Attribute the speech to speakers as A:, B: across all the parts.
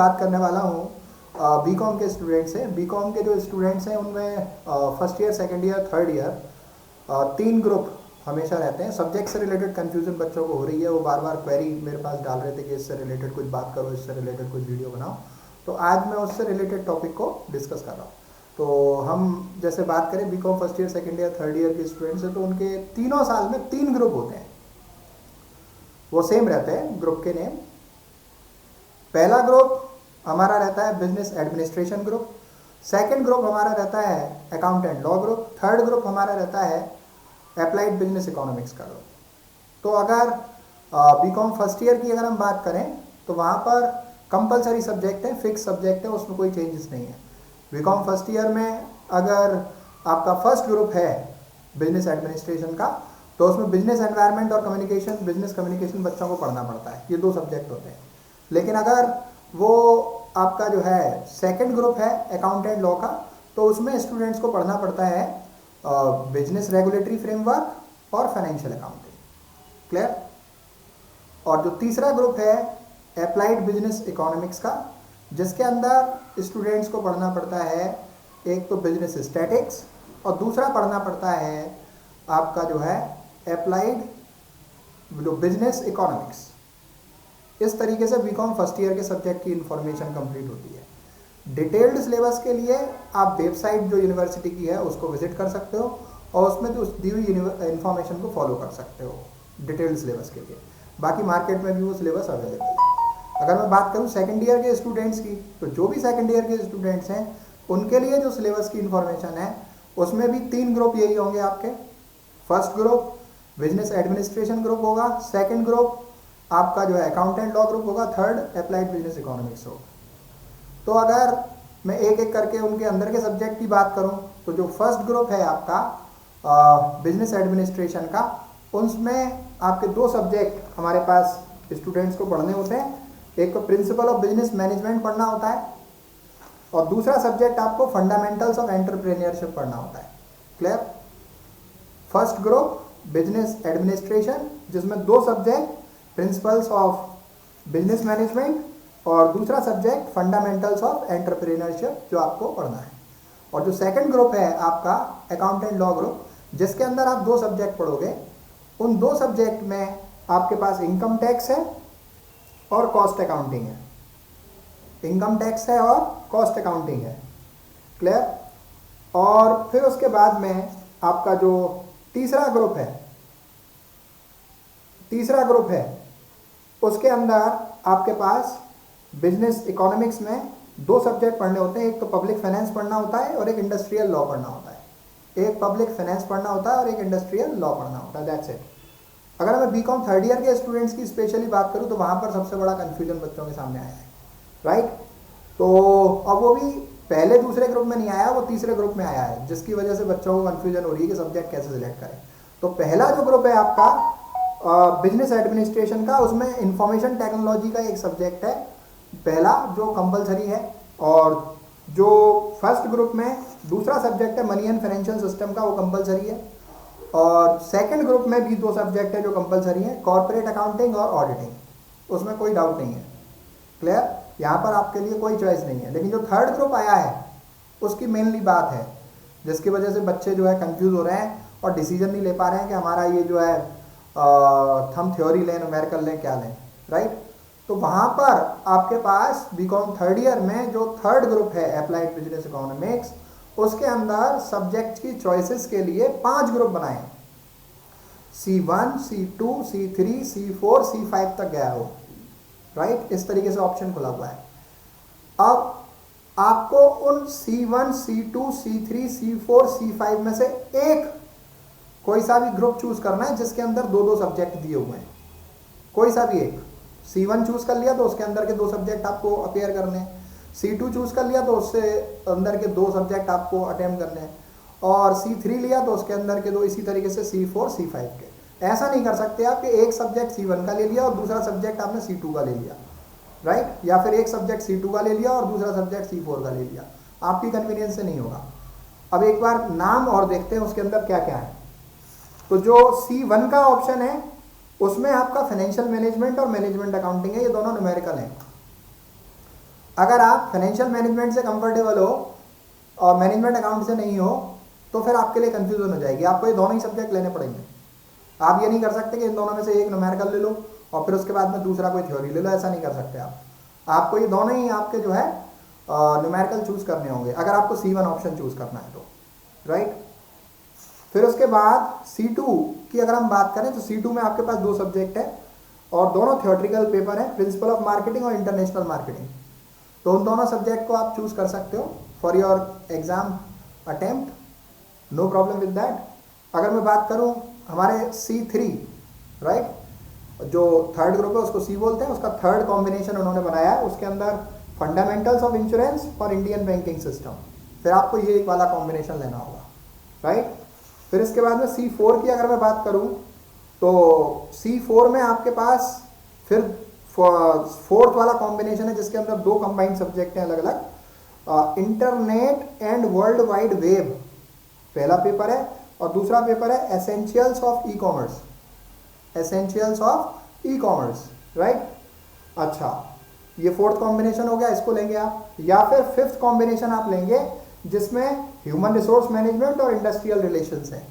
A: बात करने वाला हूँ बीकॉम के स्टूडेंट्स हैं। बीकॉम के जो स्टूडेंट्स हैं उनमें first year, second year, third year तीन ग्रुप हमेशा रहते हैं। सब्जेक्ट से रिलेटेड कन्फ्यूजन बच्चों को हो रही है, वो बार बार क्वेरी मेरे पास डाल रहे थे कि इससे रिलेटेड कुछ बात करो, इससे रिलेटेड कुछ वीडियो बनाओ। तो आज मैं उससे रिलेटेड टॉपिक को डिस्कस कर रहा हूँ। तो हम जैसे बात करें BCom first year, second year, third year के स्टूडेंट्स हैं, तो उनके तीनों साल में तीन ग्रुप होते हैं, वो सेम रहते हैं ग्रुप के नेम। पहला ग्रुप हमारा रहता है business administration group, second group हमारा रहता है accountant law group, third group हमारा रहता है अप्लाइड बिजनेस इकोनॉमिक्स का ग्रुप। तो अगर बीकॉम फर्स्ट ईयर की अगर हम बात करें तो वहाँ पर कंपलसरी सब्जेक्ट है, फिक्स सब्जेक्ट है, उसमें कोई चेंजेस नहीं है। बीकॉम फर्स्ट ईयर में अगर आपका फर्स्ट ग्रुप है बिजनेस एडमिनिस्ट्रेशन का, तो उसमें बिजनेस एनवायरनमेंट और कम्युनिकेशन, बिजनेस कम्युनिकेशन बच्चों को पढ़ना पड़ता है। ये दो सब्जेक्ट होते हैं। लेकिन अगर वो आपका जो है सेकंड ग्रुप है अकाउंटेंट लॉ का, तो उसमें स्टूडेंट्स को पढ़ना पड़ता है बिजनेस रेगुलेटरी फ्रेमवर्क और फाइनेंशियल अकाउंटिंग। क्लियर? और जो तीसरा ग्रुप है अप्लाइड बिजनेस इकोनॉमिक्स का, जिसके अंदर स्टूडेंट्स को पढ़ना पड़ता है एक तो बिजनेस स्टैटिक्स और दूसरा पढ़ना पड़ता है आपका जो है अप्लाइड जो बिजनेस इकोनॉमिक्स। इस तरीके से बीकॉम फर्स्ट ईयर के सब्जेक्ट की इंफॉर्मेशन कंप्लीट होती है। डिटेल्ड सिलेबस के लिए आप वेबसाइट जो यूनिवर्सिटी की है उसको विजिट कर सकते हो और उसमें जो दी हुई इन्फॉर्मेशन को फॉलो कर सकते हो डिटेल्ड सिलेबस के लिए। बाकी मार्केट में भी वो सिलेबस अवेलेबल है। अगर मैं बात करूँ सेकेंड ईयर के स्टूडेंट्स की, तो जो भी सेकेंड ईयर के स्टूडेंट्स हैं उनके लिए जो सिलेबस की इंफॉर्मेशन है उसमें भी तीन ग्रुप यही होंगे आपके। First group business administration group होगा, सेकेंड ग्रुप आपका जो है अकाउंटेंट लॉ ग्रुप होगा, थर्ड अप्लाइड बिजनेस इकोनॉमिक्स होगा। तो अगर मैं एक एक करके उनके अंदर के सब्जेक्ट की बात करूं, तो जो फर्स्ट ग्रुप है आपका बिजनेस एडमिनिस्ट्रेशन का, उसमें आपके दो सब्जेक्ट हमारे पास स्टूडेंट्स को पढ़ने होते हैं। एक तो प्रिंसिपल ऑफ बिजनेस मैनेजमेंट पढ़ना होता है और दूसरा सब्जेक्ट आपको फंडामेंटल्स ऑफ एंटरप्रेन्योरशिप पढ़ना होता है। Clear? First group business administration, जिसमें दो subject principles of business management और दूसरा सब्जेक्ट फंडामेंटल्स ऑफ एंटरप्रेन्योरशिप जो आपको पढ़ना है। और जो सेकंड ग्रुप है आपका अकाउंटेंट लॉ ग्रुप, जिसके अंदर आप दो सब्जेक्ट पढ़ोगे। उन दो सब्जेक्ट में आपके पास इनकम टैक्स है और कॉस्ट अकाउंटिंग है। इनकम टैक्स है और कॉस्ट अकाउंटिंग है। क्लियर? और फिर उसके बाद में आपका जो तीसरा ग्रुप है उसके अंदर आपके पास बिजनेस इकोनॉमिक्स में दो सब्जेक्ट पढ़ने होते हैं। एक तो पब्लिक फाइनेंस पढ़ना होता है और एक इंडस्ट्रियल लॉ पढ़ना होता है। एक पब्लिक फाइनेंस पढ़ना होता है और एक इंडस्ट्रियल लॉ पढ़ना होता है। That's it. अगर मैं बीकॉम थर्ड ईयर के स्टूडेंट्स की स्पेशली बात करूं तो वहां पर सबसे बड़ा कंफ्यूजन बच्चों के सामने आया है। राइट? तो अब वो भी पहले दूसरे ग्रुप में नहीं आया, वो तीसरे ग्रुप में आया है, जिसकी वजह से बच्चों को कंफ्यूजन हो रही है कि सब्जेक्ट कैसे सिलेक्ट करें। तो पहला जो ग्रुप है आपका बिजनेस एडमिनिस्ट्रेशन का, उसमें इंफॉर्मेशन टेक्नोलॉजी का एक सब्जेक्ट है पहला जो कंपलसरी है। और जो फर्स्ट ग्रुप में दूसरा सब्जेक्ट है मनी एंड फाइनेंशियल सिस्टम का, वो कंपलसरी है। और सेकंड ग्रुप में भी दो सब्जेक्ट है जो कंपलसरी है, कॉर्पोरेट अकाउंटिंग और ऑडिटिंग। उसमें कोई डाउट नहीं है। क्लियर? यहाँ पर आपके लिए कोई चॉइस नहीं है। लेकिन जो थर्ड ग्रुप आया है उसकी मेनली बात है जिसकी वजह से बच्चे जो है कंफ्यूज हो रहे हैं और डिसीजन नहीं ले पा रहे हैं कि हमारा ये जो है हम थ्योरी लें, न्यूमेरिकल लें, क्या लें। राइट? तो वहाँ पर आपके पास बीकॉम थर्ड ईयर में जो थर्ड ग्रुप है अप्लाइड बिजनेस इकोनॉमिक्स, उसके अंदर सब्जेक्ट की चॉइसेस के लिए 5 ग्रुप बनाए हैं। C1, C2, C3, C4, C5 तक गया हो। राइट? इस तरीके से ऑप्शन खुला हुआ है। अब आपको उन C1, C2, C3, C4, C5 में से एक कोई सा भी ग्रुप चूज करना है जिसके अंदर दो दो सब्जेक्ट दिए हुए हैं। कोई सा भी एक। C1 चूज कर लिया तो उसके अंदर के दो सब्जेक्ट आपको अपेयर करने हैं। C2 चूज कर लिया तो उससे अंदर के दो सब्जेक्ट आपको अटेम्प्ट करने हैं। और C3 लिया तो उसके अंदर के दो, इसी तरीके से C4, C5 के। ऐसा नहीं कर सकते आप कि एक सब्जेक्ट C1 का ले लिया और दूसरा सब्जेक्ट आपने C2 का ले लिया। राइट? या फिर एक सब्जेक्ट C2 का ले लिया और दूसरा सब्जेक्ट C4 का ले लिया। आपकी कन्वीनियंस से नहीं होगा। अब एक बार नाम और देखते हैं उसके अंदर क्या क्या है। तो जो C1 का ऑप्शन है उसमें आपका फाइनेंशियल मैनेजमेंट और मैनेजमेंट अकाउंटिंग है, ये दोनों न्यूमेरिकल हैं। अगर आप फाइनेंशियल मैनेजमेंट से कंफर्टेबल हो और मैनेजमेंट अकाउंट से नहीं हो तो फिर आपके लिए कंफ्यूजन हो जाएगी, आपको ये दोनों ही सब्जेक्ट लेने पड़ेंगे। आप ये नहीं कर सकते कि इन दोनों में से एक न्यूमेरिकल ले लो और फिर उसके बाद में दूसरा कोई थ्योरी ले लो, ऐसा नहीं कर सकते आप। आपको ये दोनों ही आपके जो है न्यूमेरिकल चूज करने होंगे अगर आपको C1 ऑप्शन चूज करना है तो, राइट। फिर उसके बाद C2 की अगर हम बात करें तो C2 में आपके पास दो सब्जेक्ट है और दोनों थियोरेटिकल पेपर है, प्रिंसिपल ऑफ मार्केटिंग और इंटरनेशनल मार्केटिंग। तो उन दोनों सब्जेक्ट को आप चूज कर सकते हो for your exam attempt, no problem with that. अगर मैं बात करूं हमारे C3, राइट, जो थर्ड ग्रुप है उसको C बोलते हैं, उसका थर्ड कॉम्बिनेशन उन्होंने बनाया है, उसके अंदर fundamentals of insurance for Indian banking system. फिर आपको ये एक वाला कॉम्बिनेशन लेना होगा, राइट। फिर इसके बाद में C4 की अगर मैं बात करूं तो C4 में आपके पास फिर फोर्थ वाला कॉम्बिनेशन है जिसके अंदर दो कंबाइंड सब्जेक्ट हैं अलग अलग, internet and world wide web पहला पेपर है और दूसरा पेपर है essentials of e commerce, essentials of e commerce, right. अच्छा, ये फोर्थ कॉम्बिनेशन हो गया, इसको लेंगे आप। या फिर फिफ्थ कॉम्बिनेशन आप लेंगे जिसमें ह्यूमन रिसोर्स मैनेजमेंट और इंडस्ट्रियल रिलेशंस है,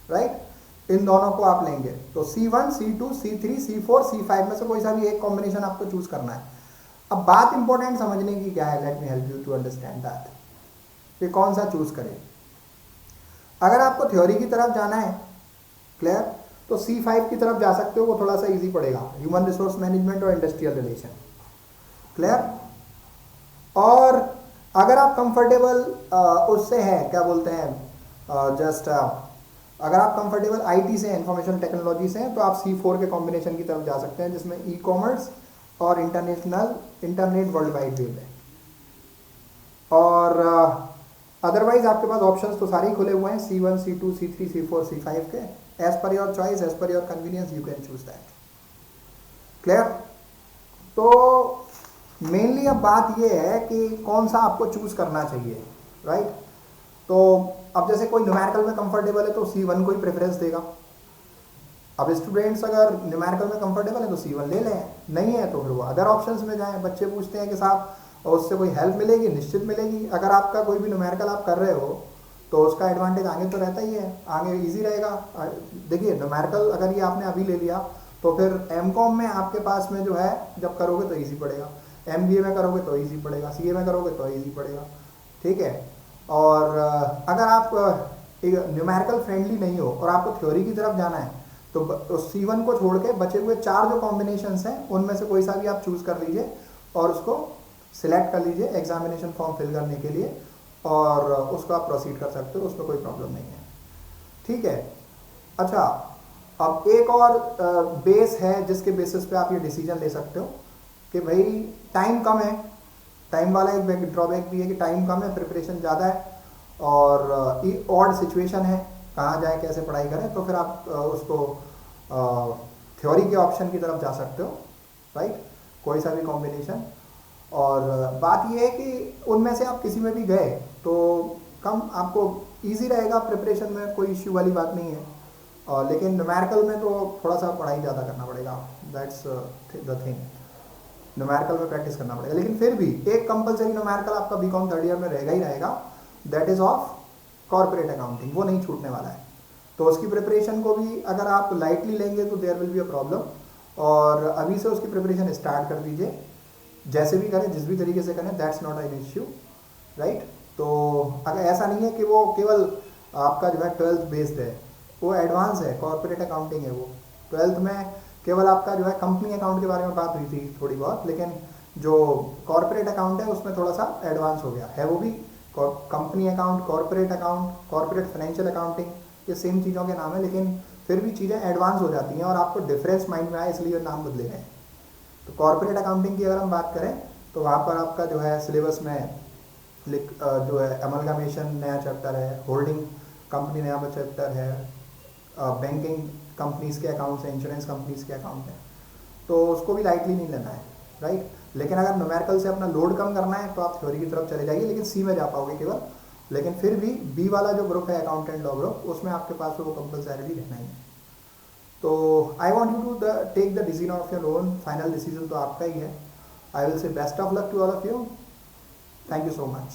A: राइट। इन दोनों को आप लेंगे तो C1, C2, C3, C4, C5 में से कोई सा भी एक कॉम्बिनेशन आपको चूज करना है। अब बात इंपॉर्टेंट समझने की क्या है, let me help you to understand that, कि कौन सा चूज करें। अगर आपको थ्योरी की तरफ जाना है, क्लियर, तो C5 की तरफ जा सकते हो, वो थोड़ा सा इजी पड़ेगा, ह्यूमन रिसोर्स मैनेजमेंट और इंडस्ट्रियल रिलेशन, क्लियर। और अगर आप कंफर्टेबल उससे हैं, क्या बोलते हैं, अगर आप कंफर्टेबल IT से, इंफॉर्मेशन टेक्नोलॉजी से हैं, तो आप C4 के कॉम्बिनेशन की तरफ जा सकते हैं जिसमें ई कॉमर्स और इंटरनेट वर्ल्ड वाइड वेब है। और अदरवाइज आपके पास ऑप्शंस तो सारे ही खुले हुए हैं, C1, C2, C3, C4, C5 के, as per your choice, as per your convenience you can choose that, clear. तो मेनली अब बात यह है कि कौन सा आपको चूज करना चाहिए, राइट। तो अब जैसे कोई न्यूमेरिकल में कंफर्टेबल है तो C1 को ही प्रेफरेंस देगा। अब स्टूडेंट्स अगर न्यूमेरिकल में कंफर्टेबल है तो C1 ले लें, नहीं है तो फिर वो अदर ऑप्शंस में जाएं। बच्चे पूछते हैं कि साहब उससे कोई हेल्प मिलेगी, निश्चित मिलेगी। अगर आपका कोई भी न्यूमेरिकल आप कर रहे हो तो उसका एडवांटेज आगे तो रहता ही है, आगे ईजी रहेगा। देखिए न्यूमेरिकल अगर ये आपने अभी ले लिया तो फिर M.Com में आपके पास में जो है जब करोगे तो ईजी पड़ेगा, MBA में करोगे तो ईजी पड़ेगा, CA में करोगे तो ईजी पड़ेगा, ठीक है। और अगर आप एक न्यूमेरिकल फ्रेंडली नहीं हो और आपको थ्योरी की तरफ जाना है तो C1 को छोड़ के बचे हुए 4 जो कॉम्बिनेशंस हैं उनमें से कोई सा भी आप चूज कर लीजिए और उसको सिलेक्ट कर लीजिए एग्जामिनेशन फॉर्म फिल करने के लिए, और उसको आप प्रोसीड कर सकते हो, उसमें कोई प्रॉब्लम नहीं है, ठीक है। अच्छा, अब एक और बेस है जिसके बेसिस पे आप ये डिसीजन ले सकते हो कि भाई टाइम कम है, टाइम वाला एक ड्रॉबैक भी है कि टाइम कम है, प्रिपरेशन ज़्यादा है और ऑड सिचुएशन है, कहाँ जाए कैसे पढ़ाई करें, तो फिर आप उसको थ्योरी के ऑप्शन की तरफ जा सकते हो, राइट, कोई सा भी कॉम्बिनेशन। और बात यह है कि उनमें से आप किसी में भी गए तो कम आपको इजी रहेगा प्रिपरेशन में, कोई इश्यू वाली बात नहीं है। लेकिन न्यूमेरिकल में तो थोड़ा सा पढ़ाई ज़्यादा करना पड़ेगा, दैट्स द थिंग, न्यूमेरिकल में प्रैक्टिस करना पड़ेगा। लेकिन फिर भी एक कंपलसरी न्यूमेरिकल आपका B.Com थर्ड ईयर में रहेगा ही रहेगा, that is of corporate accounting, वो नहीं छूटने वाला है। तो उसकी प्रिपरेशन को भी अगर आप लाइटली लेंगे तो there will be a problem, और अभी से उसकी प्रिपरेशन स्टार्ट कर दीजिए, जैसे भी करें, जिस भी तरीके से करें, that's not an issue, right. तो अगर ऐसा नहीं है कि वो केवल आपका जो है 12th बेस्ड है, वो एडवांस है, कॉर्पोरेट अकाउंटिंग है वो। 12th में केवल आपका जो है कंपनी अकाउंट के बारे में बात हुई थी थोड़ी बहुत, लेकिन जो कॉर्पोरेट अकाउंट है उसमें थोड़ा सा एडवांस हो गया है। वो भी company account, corporate account, corporate financial accounting, ये सेम चीज़ों के नाम है, लेकिन फिर भी चीज़ें एडवांस हो जाती हैं और आपको डिफरेंस माइंड में आए इसलिए नाम बदले गए। तो कॉर्पोरेट अकाउंटिंग की अगर हम बात करें तो वहाँ पर आपका जो है सिलेबस में जो है अमलगामेशन नया चैप्टर है, होल्डिंग कंपनी नया चैप्टर है, बैंकिंग कंपनीज़ के अकाउंट्स हैं, इंश्योरेंस कंपनीज़ के अकाउंट हैं, तो उसको भी लाइटली नहीं लेना है, राइट। लेकिन अगर न्यूमेरिकल से अपना लोड कम करना है तो आप थ्योरी की तरफ चले जाइए, लेकिन C में जा पाओगे केवल। लेकिन फिर भी B वाला जो ग्रुप है अकाउंटेंट लॉ ग्रुप, उसमें आपके पास वो कंपलसरी रहना ही है। तो I want you to take the decision of your own, final decision तो आपका ही है। I will say best of luck to all of you. Thank you so much.